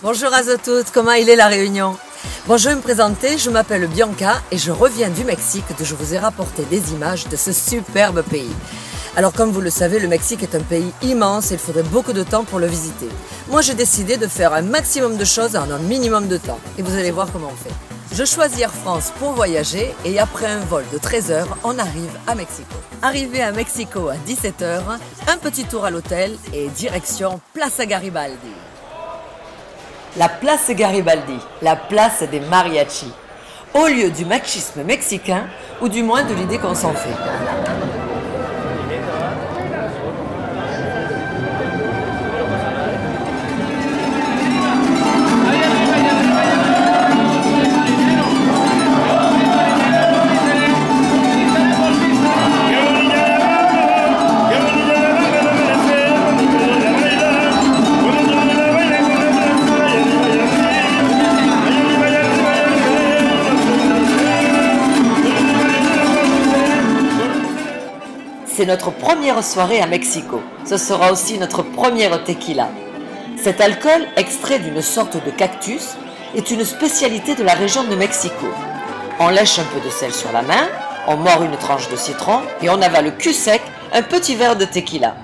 Bonjour à toutes, comment il est la Réunion? Bon, je vais me présenter, je m'appelle Bianca et je reviens du Mexique d'où je vous ai rapporté des images de ce superbe pays. Alors comme vous le savez, le Mexique est un pays immense et il faudrait beaucoup de temps pour le visiter. Moi j'ai décidé de faire un maximum de choses en un minimum de temps et vous allez voir comment on fait. Je choisis Air France pour voyager et après un vol de 13 heures, on arrive à Mexico. Arrivé à Mexico à 17 heures, un petit tour à l'hôtel et direction Plaza Garibaldi. La place Garibaldi, la place des mariachis, au lieu du machisme mexicain, ou du moins de l'idée qu'on s'en fait. C'est notre première soirée à Mexico. Ce sera aussi notre première tequila. Cet alcool, extrait d'une sorte de cactus, est une spécialité de la région de Mexico. On lèche un peu de sel sur la main, on mord une tranche de citron et on avale le cul sec un petit verre de tequila.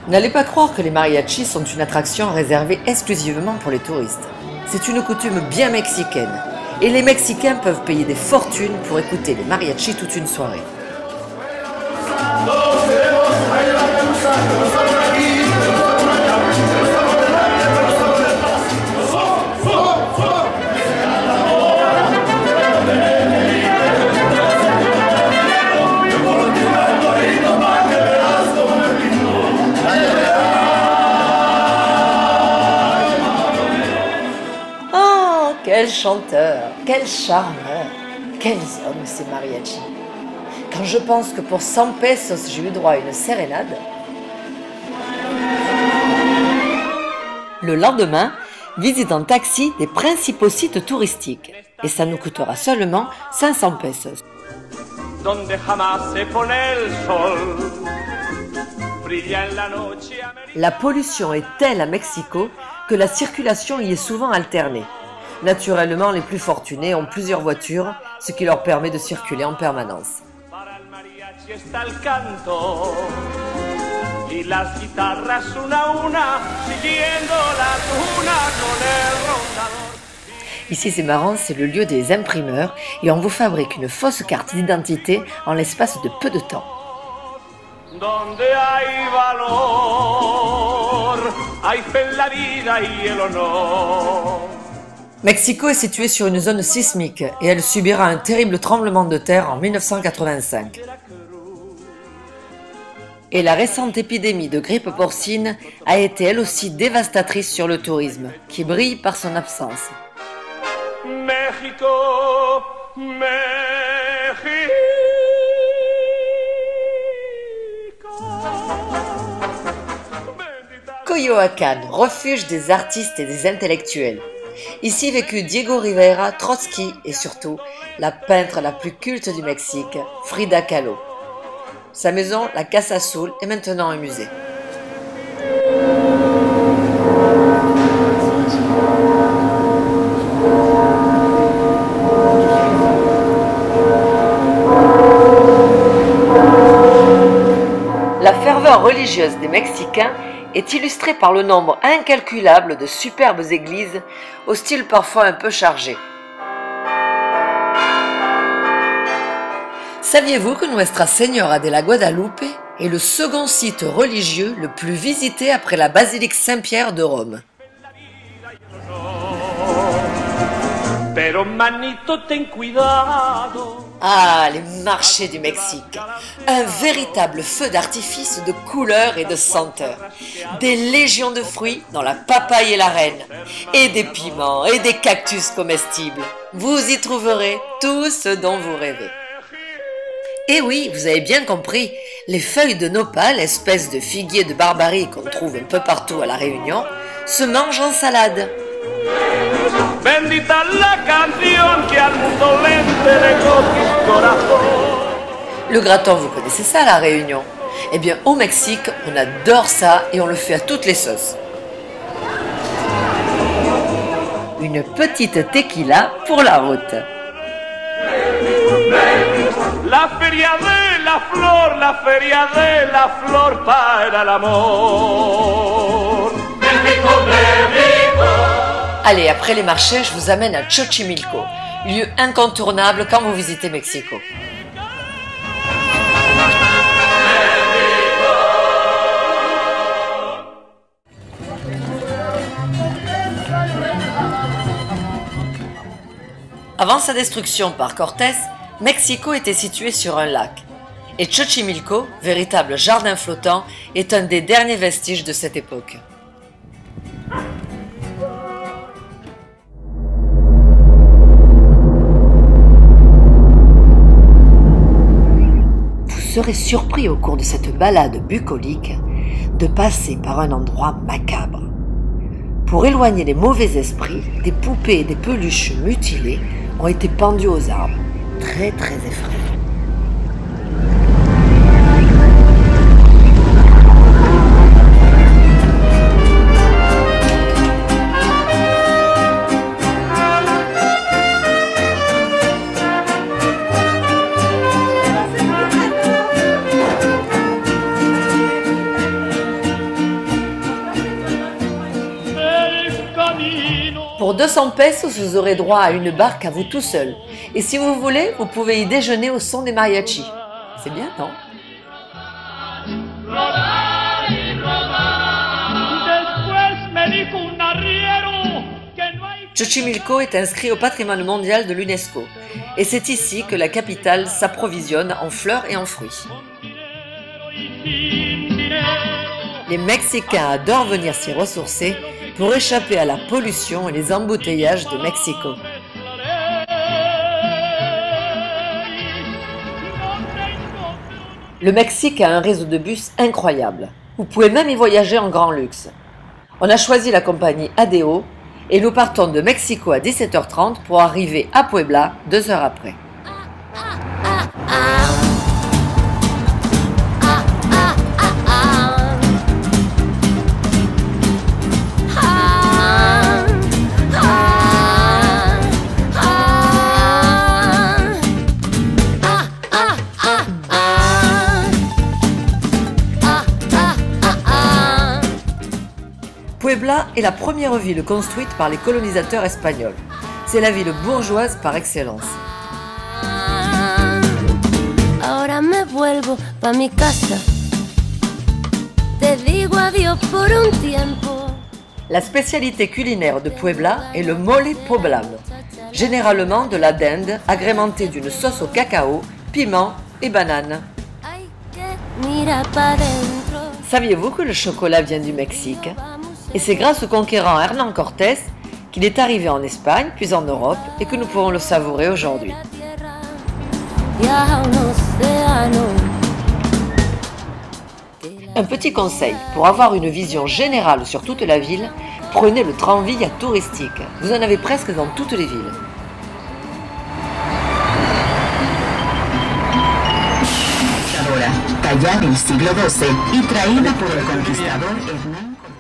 N'allez pas croire que les mariachis sont une attraction réservée exclusivement pour les touristes. C'est une coutume bien mexicaine. Et les Mexicains peuvent payer des fortunes pour écouter les mariachis toute une soirée. Quel chanteur, quel charmeur, quels hommes ces mariachis. Quand je pense que pour 100 pesos j'ai eu droit à une sérénade. Le lendemain, visite en taxi des principaux sites touristiques. Et ça nous coûtera seulement 500 pesos. La pollution est telle à Mexico que la circulation y est souvent alternée. Naturellement, les plus fortunés ont plusieurs voitures, ce qui leur permet de circuler en permanence. Ici, c'est marrant, c'est le lieu des imprimeurs et on vous fabrique une fausse carte d'identité en l'espace de peu de temps. Mexico est située sur une zone sismique et elle subira un terrible tremblement de terre en 1985. Et la récente épidémie de grippe porcine a été elle aussi dévastatrice sur le tourisme, qui brille par son absence. Mexico, Mexico. Coyoacán, refuge des artistes et des intellectuels. Ici vécut Diego Rivera, Trotsky et surtout la peintre la plus culte du Mexique, Frida Kahlo. Sa maison, la Casa Azul, est maintenant un musée. La ferveur religieuse des Mexicains est illustrée par le nombre incalculable de superbes églises au style parfois un peu chargé. Saviez-vous que Nuestra Señora de la Guadalupe est le second site religieux le plus visité après la basilique Saint-Pierre de Rome? Ah, les marchés du Mexique. Un véritable feu d'artifice de couleurs et de senteurs. Des légions de fruits dont la papaye est la reine. Et des piments et des cactus comestibles. Vous y trouverez tout ce dont vous rêvez. Et oui, vous avez bien compris, les feuilles de nopal, espèce de figuier de Barbarie qu'on trouve un peu partout à La Réunion, se mangent en salade. Bendita la canción que al mundo lente le conquistó corazón. Le gratin, vous connaissez ça, La Réunion? Eh bien, au Mexique, on adore ça et on le fait à toutes les sauces. Une petite tequila pour la route. La feria de la flor para el amor. Allez, après les marchés, je vous amène à Xochimilco, lieu incontournable quand vous visitez Mexico. Avant sa destruction par Cortés, Mexico était situé sur un lac. Et Xochimilco, véritable jardin flottant, est un des derniers vestiges de cette époque. Vous serez surpris au cours de cette balade bucolique de passer par un endroit macabre. Pour éloigner les mauvais esprits, des poupées et des peluches mutilées ont été pendues aux arbres, très effrayants. Pour 200 pesos, vous aurez droit à une barque à vous tout seul. Et si vous voulez, vous pouvez y déjeuner au son des mariachis. C'est bien, non? Xochimilco est inscrit au patrimoine mondial de l'UNESCO. Et c'est ici que la capitale s'approvisionne en fleurs et en fruits. Les Mexicains adorent venir s'y ressourcer pour échapper à la pollution et les embouteillages de Mexico. Le Mexique a un réseau de bus incroyable. Vous pouvez même y voyager en grand luxe. On a choisi la compagnie ADO et nous partons de Mexico à 17h30 pour arriver à Puebla 2 heures après. Puebla est la première ville construite par les colonisateurs espagnols. C'est la ville bourgeoise par excellence. La spécialité culinaire de Puebla est le mole poblano, généralement de la dinde agrémentée d'une sauce au cacao, piment et banane. Saviez-vous que le chocolat vient du Mexique? Et c'est grâce au conquérant Hernán Cortés qu'il est arrivé en Espagne, puis en Europe, et que nous pourrons le savourer aujourd'hui. Un petit conseil, pour avoir une vision générale sur toute la ville, prenez le tranvía touristique. Vous en avez presque dans toutes les villes.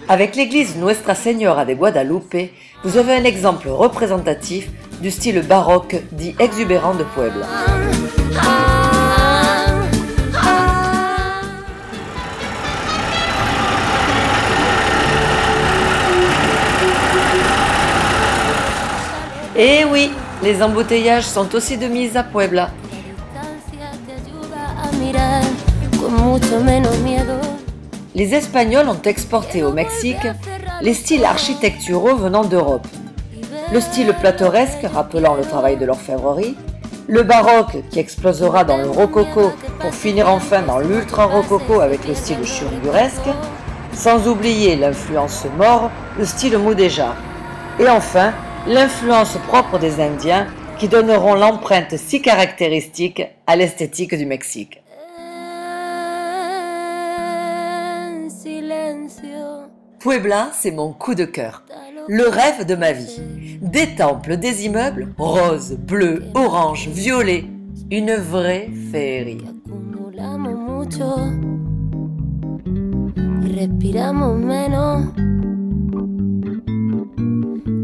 Avec l'église Nuestra Señora de Guadalupe, vous avez un exemple représentatif du style baroque dit exubérant de Puebla. Et oui, les embouteillages sont aussi de mise à Puebla. Les Espagnols ont exporté au Mexique les styles architecturaux venant d'Europe. Le style plateauresque, rappelant le travail de l'orfèvrerie, le baroque qui explosera dans le rococo pour finir enfin dans l'ultra-rococo avec le style churrigueresque, sans oublier l'influence maure, le style mudéjar. Et enfin, l'influence propre des Indiens qui donneront l'empreinte si caractéristique à l'esthétique du Mexique. Puebla, c'est mon coup de cœur, le rêve de ma vie. Des temples, des immeubles, roses, bleus, oranges, violets, une vraie féerie. respiramos menos,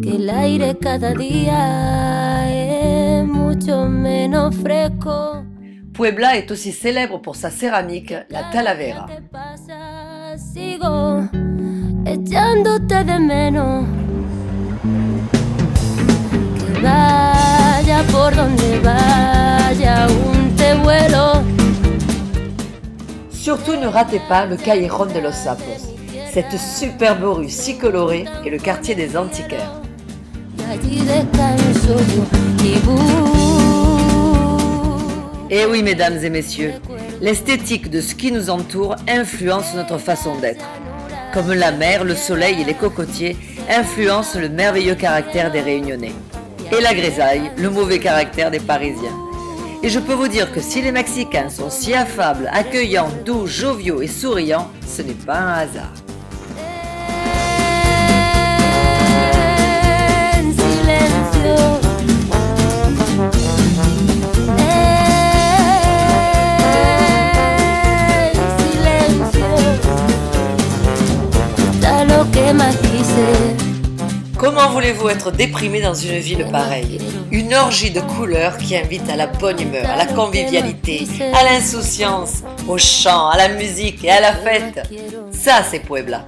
que el aire cada día es mucho menos fresco. Puebla est aussi célèbre pour sa céramique, la Talavera. Sigo echándote de menos. Que vaya por donde vaya, un te vuelo. Surtout ne ratez pas le Callejón de los Sapos. Cette superbe rue si colorée est le quartier des antiquaires. Et oui, mesdames et messieurs, l'esthétique de ce qui nous entoure influence notre façon d'être. Comme la mer, le soleil et les cocotiers influencent le merveilleux caractère des Réunionnais. Et la grisaille, le mauvais caractère des Parisiens. Et je peux vous dire que si les Mexicains sont si affables, accueillants, doux, joviaux et souriants, ce n'est pas un hasard. Comment voulez-vous être déprimé dans une ville pareille? Une orgie de couleurs qui invite à la bonne humeur, à la convivialité, à l'insouciance, au chant, à la musique et à la fête. Ça, c'est Puebla.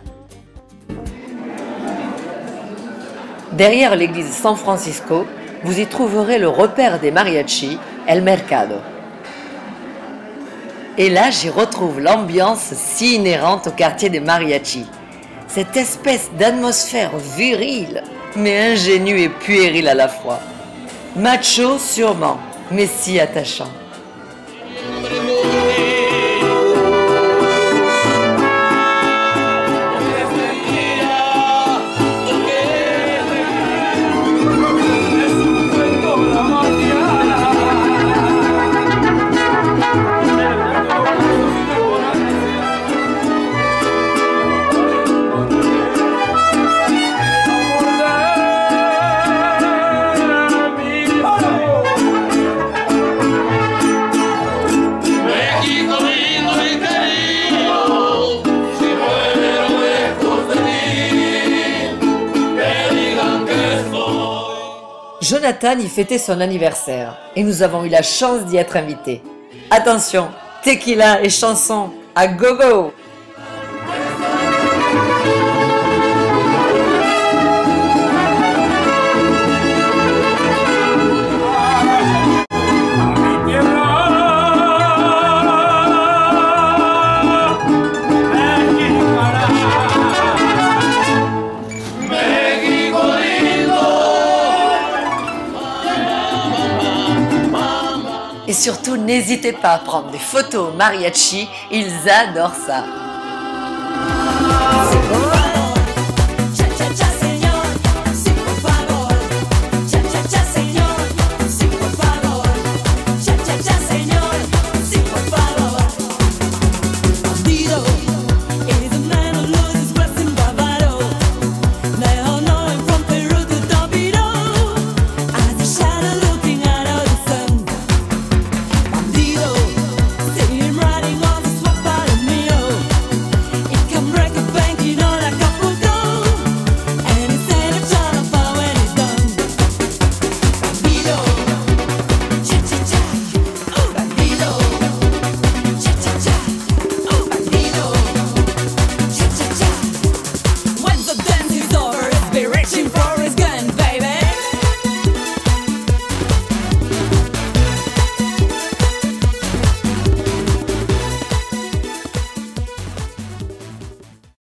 Derrière l'église San Francisco, vous y trouverez le repère des mariachis, El Mercado. Et là, j'y retrouve l'ambiance si inhérente au quartier des mariachis. Cette espèce d'atmosphère virile, mais ingénue et puérile à la fois. Macho sûrement, mais si attachant. Jonathan y fêtait son anniversaire et nous avons eu la chance d'y être invités. Attention, tequila et chansons à gogo! Et surtout, n'hésitez pas à prendre des photos mariachi, ils adorent ça.